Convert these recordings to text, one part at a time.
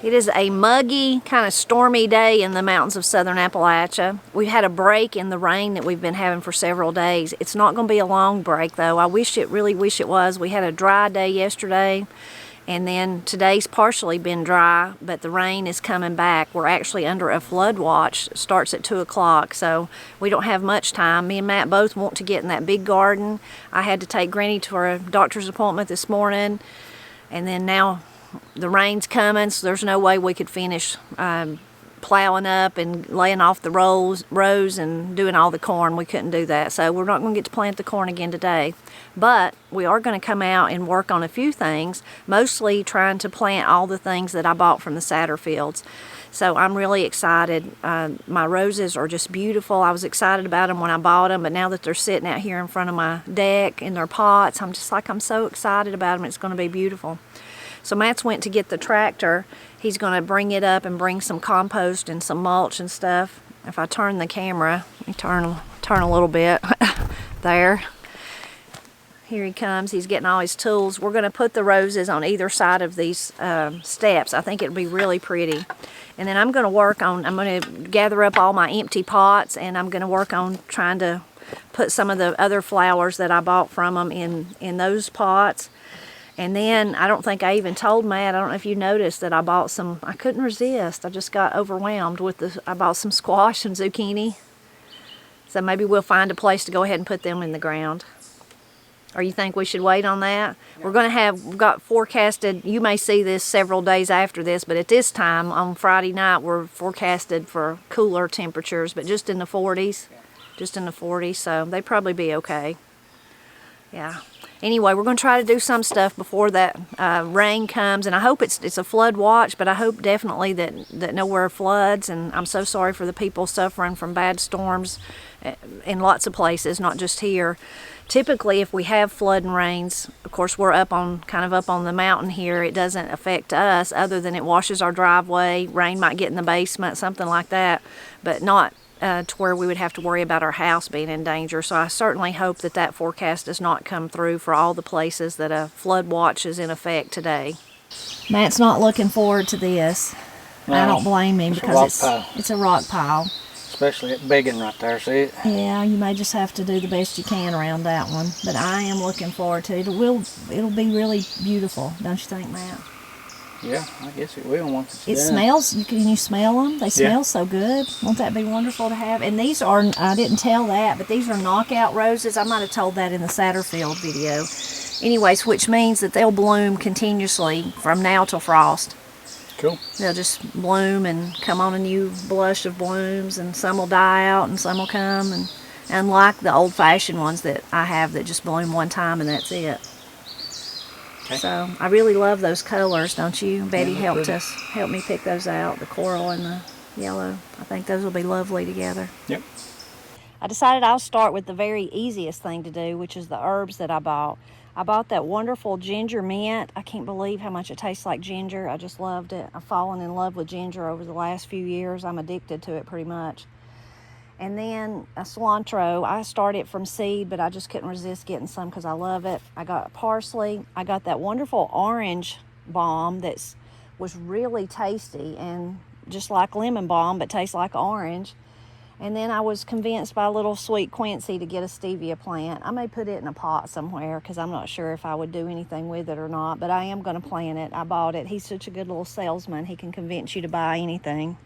It is a muggy, kind of stormy day in the mountains of southern Appalachia. We've had a break in the rain that we've been having for several days. It's not going to be a long break though. I really wish it was. We had a dry day yesterday, and then today's partially been dry, but the rain is coming back. We're actually under a flood watch. It starts at 2 o'clock, so we don't have much time. Me and Matt both want to get in that big garden. I had to take Granny to her doctor's appointment this morning, and then now the rain's coming, so there's no way we could finish plowing up and laying off the rows and doing all the corn. We couldn't do that, so we're not going to get to plant the corn again today. But we are going to come out and work on a few things, mostly trying to plant all the things that I bought from the Satterfields. So I'm really excited. My roses are just beautiful. I was excited about them when I bought them, but now that they're sitting out here in front of my deck in their pots, I'm so excited about them. It's going to be beautiful. So Matt's went to get the tractor. He's going to bring it up and bring some compost and some mulch and stuff. If I turn the camera, let me turn a little bit. There. Here he comes. He's getting all his tools. We're going to put the roses on either side of these steps. I think it'll be really pretty. And then I'm going to gather up all my empty pots, and I'm going to work on trying to put some of the other flowers that I bought from them in those pots. And then I don't think I even told Matt, I don't know if you noticed that I bought some, I couldn't resist. I just got overwhelmed with I bought some squash and zucchini. So maybe we'll find a place to go ahead and put them in the ground. Or you think we should wait on that? Yeah. We've got forecasted, you may see this several days after this, but at this time on Friday night we're forecasted for cooler temperatures, but just in the 40s. Yeah. Just in the 40s, so they'd probably be okay. Yeah. Anyway, we're going to try to do some stuff before that rain comes, and I hope it's a flood watch, but I hope definitely that nowhere floods, and I'm so sorry for the people suffering from bad storms in lots of places, not just here. Typically, if we have flood and rains, of course, we're kind of up on the mountain here. It doesn't affect us other than it washes our driveway. Rain might get in the basement, something like that, but not to where we would have to worry about our house being in danger. So I certainly hope that forecast does not come through for all the places that a flood watch is in effect today. Matt's not looking forward to this. No, I don't blame him because it's a rock pile. Especially that big one right there, see it? Yeah, you may just have to do the best you can around that one. But I am looking forward to it. It'll be really beautiful, don't you think, Matt? Yeah, I guess it will once it's done. It smells, can you smell them? They smell so good. Won't that be wonderful to have? And these are, I didn't tell that, but these are knockout roses. I might have told that in the Satterfield video. Anyways, which means that they'll bloom continuously from now till frost. Cool. They'll just bloom and come on a new blush of blooms, and some will die out and some will come. And unlike the old-fashioned ones that I have that just bloom one time and that's it. Okay. So I really love those colors, don't you? Betty helped me pick those out, the coral and the yellow. I think those will be lovely together. Yep. I decided I'll start with the very easiest thing to do, which is the herbs that I bought. I bought that wonderful ginger mint. I can't believe how much it tastes like ginger. I just loved it. I've fallen in love with ginger over the last few years. I'm addicted to it pretty much. And then a cilantro. I started from seed, but I just couldn't resist getting some because I love it. I got parsley. I got that wonderful orange balm that was really tasty and just like lemon balm, but tastes like orange. And then I was convinced by a little sweet Quincy to get a stevia plant. I may put it in a pot somewhere because I'm not sure if I would do anything with it or not, but I am going to plant it. I bought it. He's such a good little salesman. He can convince you to buy anything.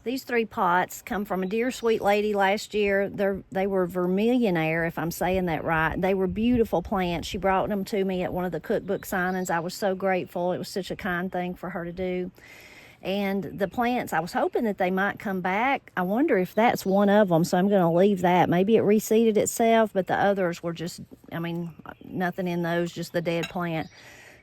These 3 pots come from a dear sweet lady last year. They were Vermillionaire, if I'm saying that right. They were beautiful plants. She brought them to me at one of the cookbook signings. I was so grateful. It was such a kind thing for her to do. And the plants, I was hoping that they might come back. I wonder if that's one of them, so I'm going to leave that. Maybe it reseeded itself, but the others were just, I mean, nothing in those, just the dead plant.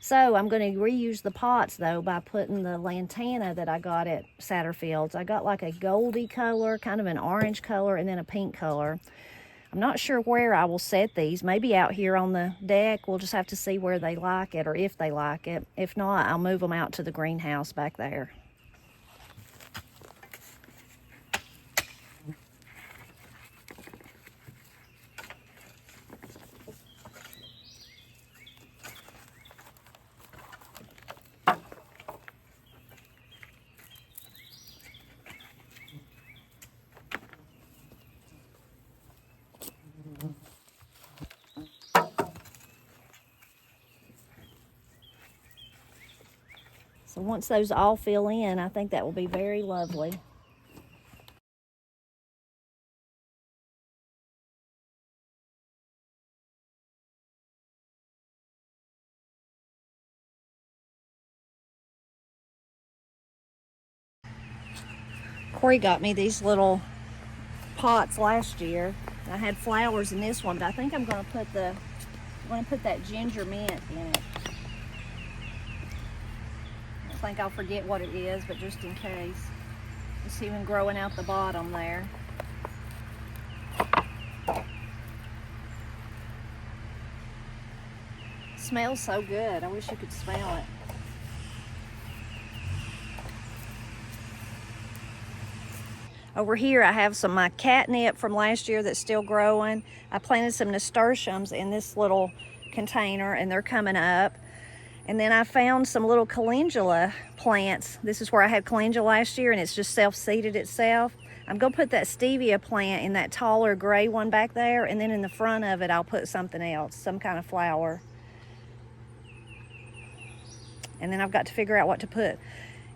So I'm going to reuse the pots, though, by putting the lantana that I got at Satterfield's. I got like a goldy color, kind of an orange color, and then a pink color. I'm not sure where I will set these. Maybe out here on the deck. We'll just have to see where they like it, or if they like it. If not, I'll move them out to the greenhouse back there. So once those all fill in, I think that will be very lovely. Corey got me these little pots last year. I had flowers in this one, but I think I'm going to put that ginger mint in it. I think I'll forget what it is, but just in case. You see one growing out the bottom there. Smells so good. I wish you could smell it. Over here I have some of my catnip from last year that's still growing. I planted some nasturtiums in this little container and they're coming up. And then I found some little calendula plants. This is where I had calendula last year and it's just self-seeded itself. I'm gonna put that stevia plant in that taller gray one back there, and then in the front of it I'll put something else, some kind of flower. And then I've got to figure out what to put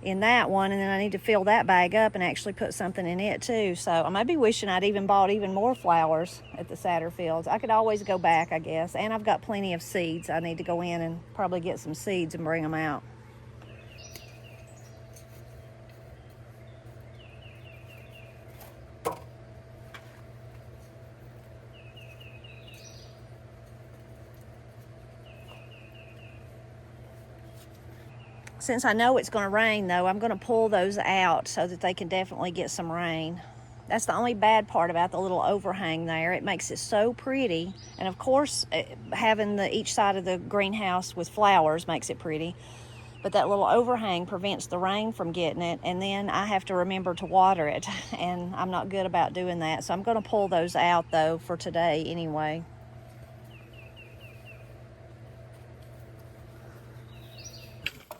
in that one, and then I need to fill that bag up and actually put something in it too. So I might be wishing I'd even bought even more flowers at the Satterfields. I could always go back, I guess. And I've got plenty of seeds. I need to go in and probably get some seeds and bring them out. Since I know it's going to rain, though, I'm going to pull those out so that they can definitely get some rain. That's the only bad part about the little overhang there. It makes it so pretty. And of course, having each side of the greenhouse with flowers makes it pretty. But that little overhang prevents the rain from getting it. And then I have to remember to water it. And I'm not good about doing that. So I'm going to pull those out, though, for today anyway.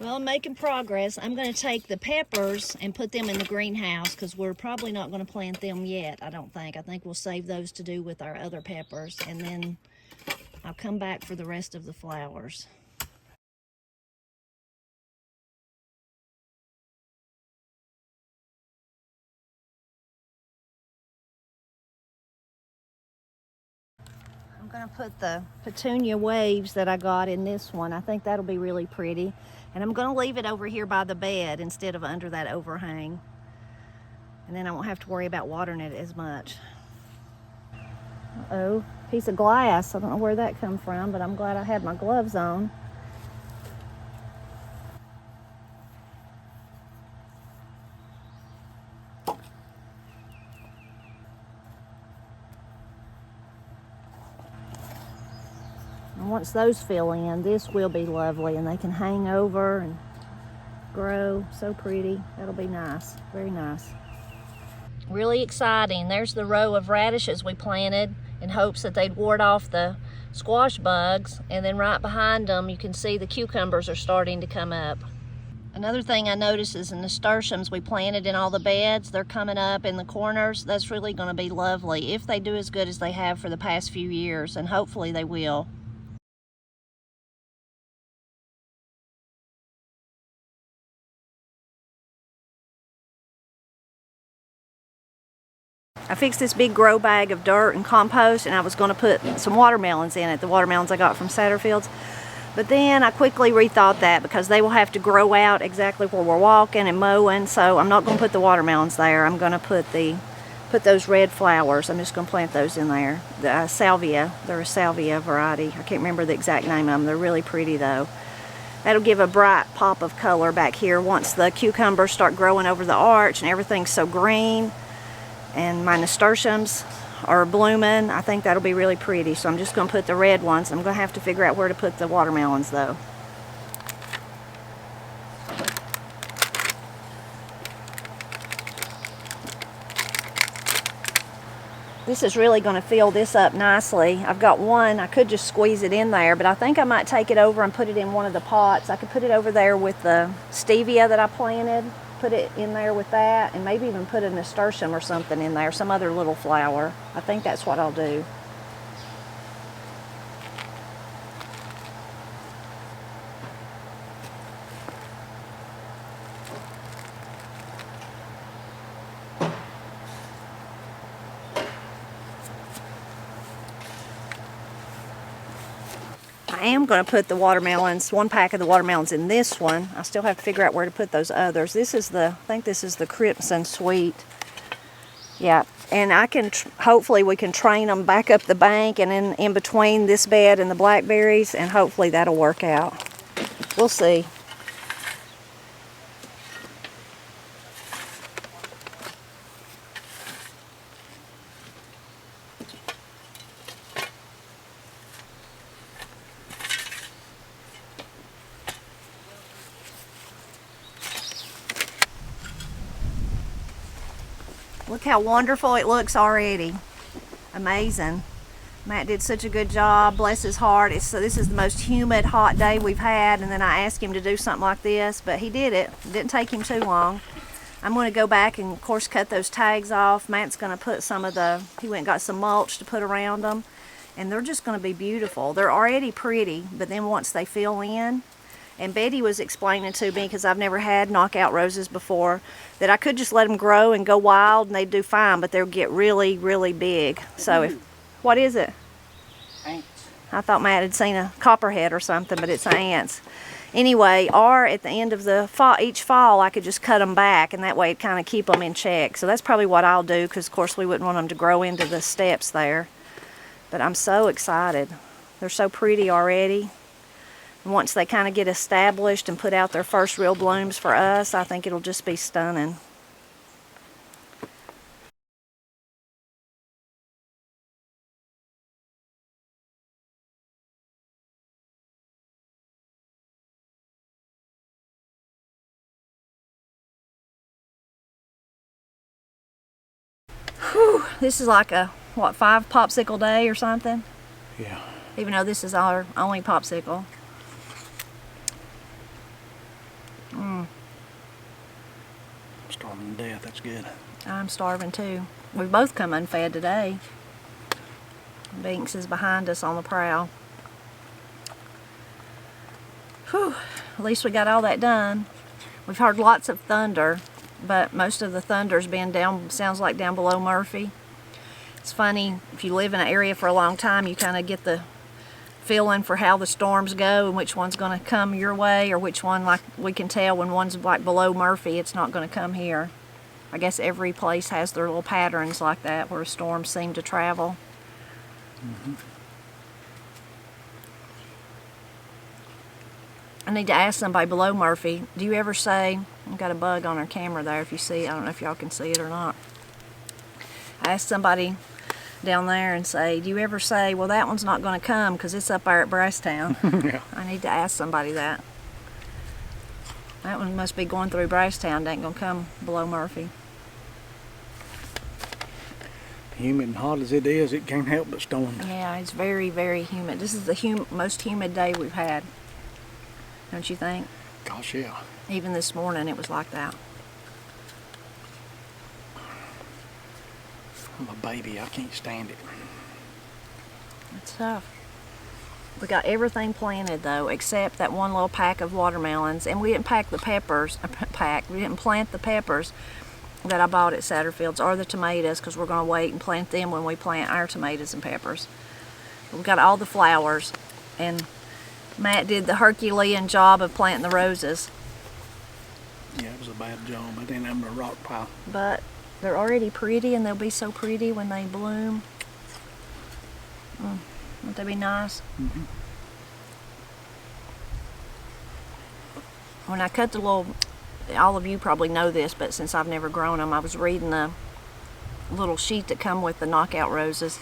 Well, I'm making progress. I'm going to take the peppers and put them in the greenhouse because we're probably not going to plant them yet, I don't think. I think we'll save those to do with our other peppers, and then I'll come back for the rest of the flowers. I'm going to put the petunia waves that I got in this one. I think that'll be really pretty. And I'm going to leave it over here by the bed instead of under that overhang. And then I won't have to worry about watering it as much. Uh-oh, piece of glass. I don't know where that come from, but I'm glad I had my gloves on. Once those fill in, this will be lovely, and they can hang over and grow so pretty. That'll be nice, very nice. Really exciting. There's the row of radishes we planted in hopes that they'd ward off the squash bugs, and then right behind them you can see the cucumbers are starting to come up. Another thing I noticed is the nasturtiums we planted in all the beds, they're coming up in the corners. That's really going to be lovely if they do as good as they have for the past few years, and hopefully they will. I fixed this big grow bag of dirt and compost, and I was going to put some watermelons in it, the watermelons I got from Satterfield's. But then I quickly rethought that because they will have to grow out exactly where we're walking and mowing, so I'm not going to put the watermelons there. I'm going to put those red flowers. I'm just going to plant those in there. The salvia, they're a salvia variety. I can't remember the exact name of them. They're really pretty though. That'll give a bright pop of color back here once the cucumbers start growing over the arch and everything's so green. And my nasturtiums are blooming. I think that'll be really pretty. So I'm just going to put the red ones. I'm going to have to figure out where to put the watermelons though. This is really going to fill this up nicely. I've got one, I could just squeeze it in there, but I think I might take it over and put it in one of the pots. I could put it over there with the stevia that I planted, put it in there with that, and maybe even put a nasturtium or something in there, some other little flower. I think that's what I'll do. I am going to put the watermelons, one pack of the watermelons in this one. I still have to figure out where to put those others. This is the, I think this is the Crimson Sweet. Yeah, and I can, hopefully we can train them back up the bank and in between this bed and the blackberries, and hopefully that'll work out. We'll see. Look how wonderful it looks already. Amazing. Matt did such a good job, bless his heart. So this is the most humid, hot day we've had, and then I asked him to do something like this, but he did it. It didn't take him too long. I'm going to go back and, of course, cut those tags off. Matt's going to put some of the, he went and got some mulch to put around them, and they're just going to be beautiful. They're already pretty, but then once they fill in, and Betty was explaining to me, because I've never had knockout roses before, that I could just let them grow and go wild and they'd do fine, but they'll get really, really big. So if, what is it? Ants. I thought Matt had seen a copperhead or something, but it's ants. Anyway, or at the end of the fall, each fall, I could just cut them back, and that way it'd kind of keep them in check. So that's probably what I'll do, because of course we wouldn't want them to grow into the steps there. But I'm so excited. They're so pretty already. Once they kind of get established and put out their first real blooms for us, I think it'll just be stunning. Whew, this is like a, what, 5 popsicle day or something? Yeah. Even though this is our only popsicle. Starving to death, that's good. I'm starving too. We've both come unfed today. Binks is behind us on the prowl. Whew, at least we got all that done. We've heard lots of thunder, but most of the thunder's been down, sounds like down below Murphy. It's funny, if you live in an area for a long time, you kind of get the feeling for how the storms go and which one's going to come your way, or which one, like we can tell when one's like below Murphy, it's not going to come here. I guess every place has their little patterns like that where storms seem to travel. I need to ask somebody below Murphy, do you ever say, I've got a bug on our camera there if you see it, I don't know if y'all can see it or not. I asked somebody down there and say, do you ever say, well, that one's not going to come because it's up there at Brasstown? Yeah. I need to ask somebody that. That one must be going through Brasstown. It ain't going to come below Murphy. Humid and hot as it is, it can't help but storm. Yeah, it's very, very humid. This is the most humid day we've had. Don't you think? Gosh, yeah. Even this morning it was like that. I'm a baby, I can't stand it. It's tough. We got everything planted though, except that one little pack of watermelons, and we didn't pack the peppers. We didn't plant the peppers that I bought at Satterfield's, or the tomatoes, because we're going to wait and plant them when we plant our tomatoes and peppers. We've got all the flowers, and Matt did the Herculean job of planting the roses. Yeah, it was a bad job. I didn't have a rock pile. But they're already pretty, and they'll be so pretty when they bloom. Won't that be nice? Mm-hmm. When I cut the little, all of you probably know this, but since I've never grown them, I was reading the little sheet that come with the knockout roses,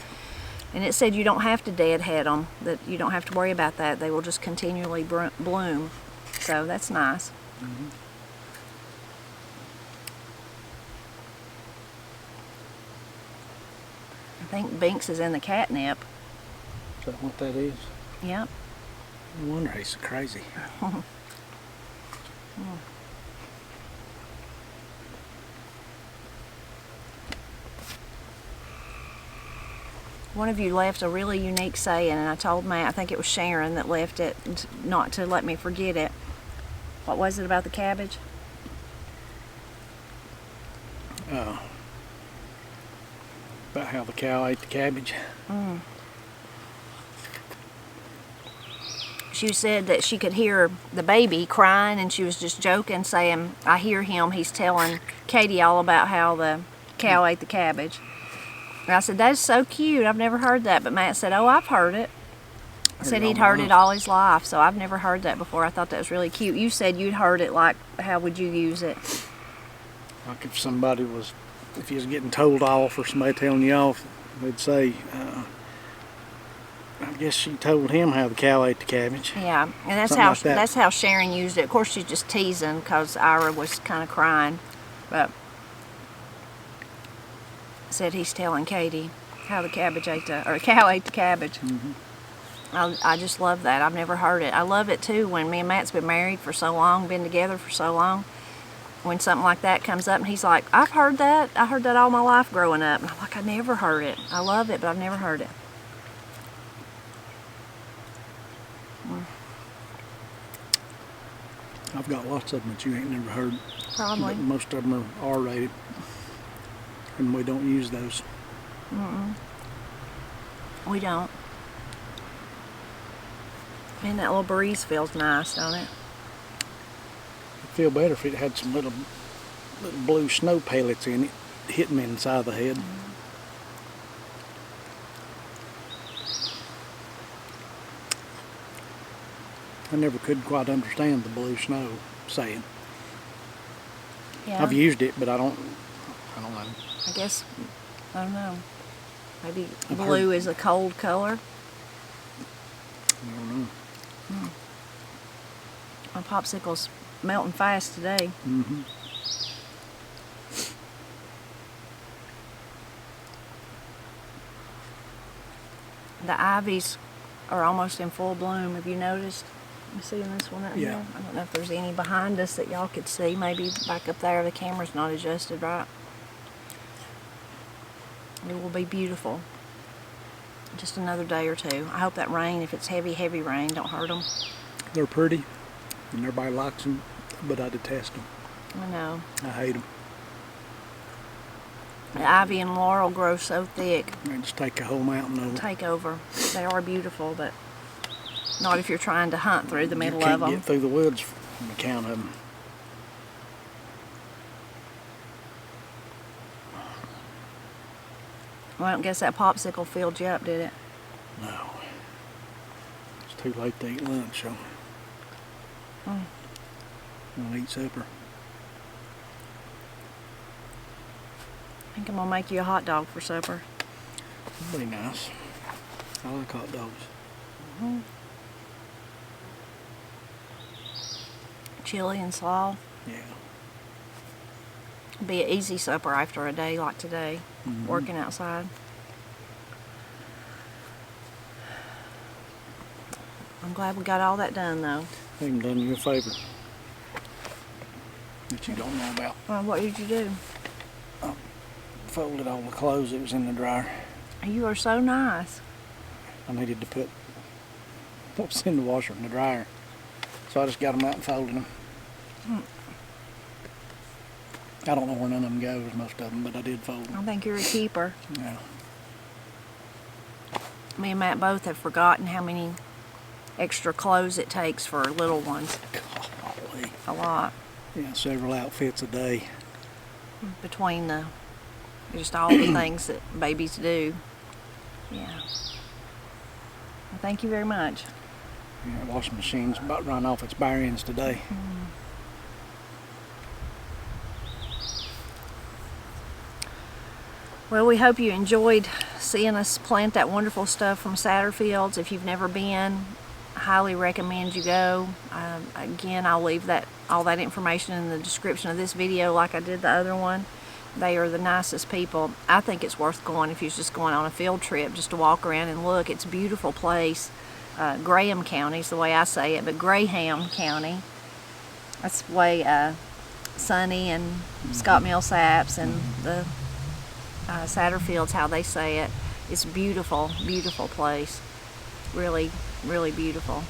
and it said you don't have to deadhead them, that you don't have to worry about that. They will just continually bloom. So that's nice. Mm-hmm. I think Binks is in the catnip. Is that what that is? Yep. No wonder he's so crazy. One of you left a really unique saying, and I told Matt, I think it was Sharon that left it, not to let me forget it. What was it about the cabbage? About how the cow ate the cabbage. She said that she could hear the baby crying, and she was just joking, saying, I hear him, he's telling Katie all about how the cow ate the cabbage. And I said, that is so cute, I've never heard that. But Matt said, oh, I've heard it. I said he'd heard it all his life, so I've never heard that before. I thought that was really cute. You said you'd heard it, like, how would you use it? Like if you was getting told off or somebody telling you off, they'd say, I guess she told him how the cow ate the cabbage. Yeah, and that's Something how like that. that's how Sharon used it. Of course, she's just teasing because Ira was kind of crying, but said he's telling Katie how the cow ate the cabbage. Mm-hmm. I just love that. I've never heard it. I love it too when me and Matt's been married for so long, been together for so long. When something like that comes up and he's like, I've heard that. I heard that all my life growing up. And I'm like, I never heard it. I love it, but I've never heard it. I've got lots of them that you ain't never heard. Probably. But most of them are R-rated, and we don't use those. We don't. And that little breeze feels nice, don't it? It'd feel better if it had some little blue snow pellets in it, hitting me inside the head. I never could quite understand the blue snow saying. Yeah. I've used it, but I don't know. I guess, I don't know. Maybe I've blue heard- is a cold color. I don't know. My popsicle's melting fast today. Mm-hmm. The ivies are almost in full bloom. Have you noticed? You seeing this one up Yeah. here? I don't know if there's any behind us that y'all could see. Maybe back up there, the camera's not adjusted right. It will be beautiful. Just another day or two. I hope that rain, if it's heavy, heavy rain, don't hurt them. They're pretty, and everybody likes them, but I detest them. I know. I hate them. The ivy and laurel grow so thick. They just take a whole mountain over. Take over. They are beautiful, but not if you're trying to hunt through the middle You of can't them. get through the woods from the count of them. Well, I don't guess that popsicle filled you up, did it? No. It's too late to eat lunch, so I'll eat supper. I think I'm gonna make you a hot dog for supper. It'll be nice. I like hot dogs. Chili and slaw. Yeah. Be an easy supper after a day like today, working outside. I'm glad we got all that done, though. I even done you a favor that you don't know about. Well, what did you do? Folded all the clothes that was in the dryer. You are so nice. I needed to put what was in the washer in the dryer. So I just got them out and folded them. I don't know where none of them goes, most of them, but I did fold them. I think you're a keeper. Yeah. Me and Matt both have forgotten how many extra clothes it takes for little ones. Golly. A lot. Yeah, several outfits a day. Between just all the things that babies do. Yeah. Well, thank you very much. Yeah, the washing machine's about run off its bearings today. Well, we hope you enjoyed seeing us plant that wonderful stuff from Satterfields. If you've never been, I highly recommend you go. Again, I'll leave all that information in the description of this video like I did the other one. They are the nicest people. I think it's worth going if you're just going on a field trip just to walk around and look. It's a beautiful place. Graham County is the way I say it, but Graham County. That's the way Sonny and Scott Millsaps and the Satterfield's how they say it. It's a beautiful, beautiful place. Really, really beautiful.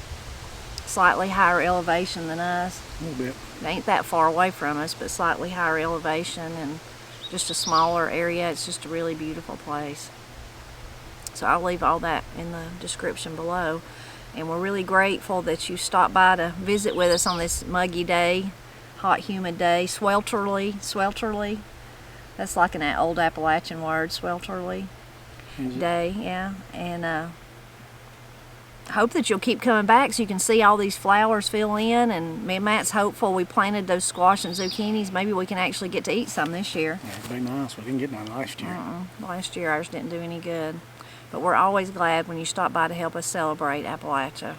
Slightly higher elevation than us. A little bit. It ain't that far away from us, but slightly higher elevation and just a smaller area. It's just a really beautiful place. So I'll leave all that in the description below. And we're really grateful that you stopped by to visit with us on this muggy day, hot, humid day, swelterly. That's like an old Appalachian word, swelterly day, yeah. And I hope that you'll keep coming back so you can see all these flowers fill in. And me and Matt's hopeful. We planted those squash and zucchinis. Maybe we can actually get to eat some this year. Yeah, it'd be nice. We didn't get none last year. Last year ours didn't do any good. But we're always glad when you stop by to help us celebrate Appalachia.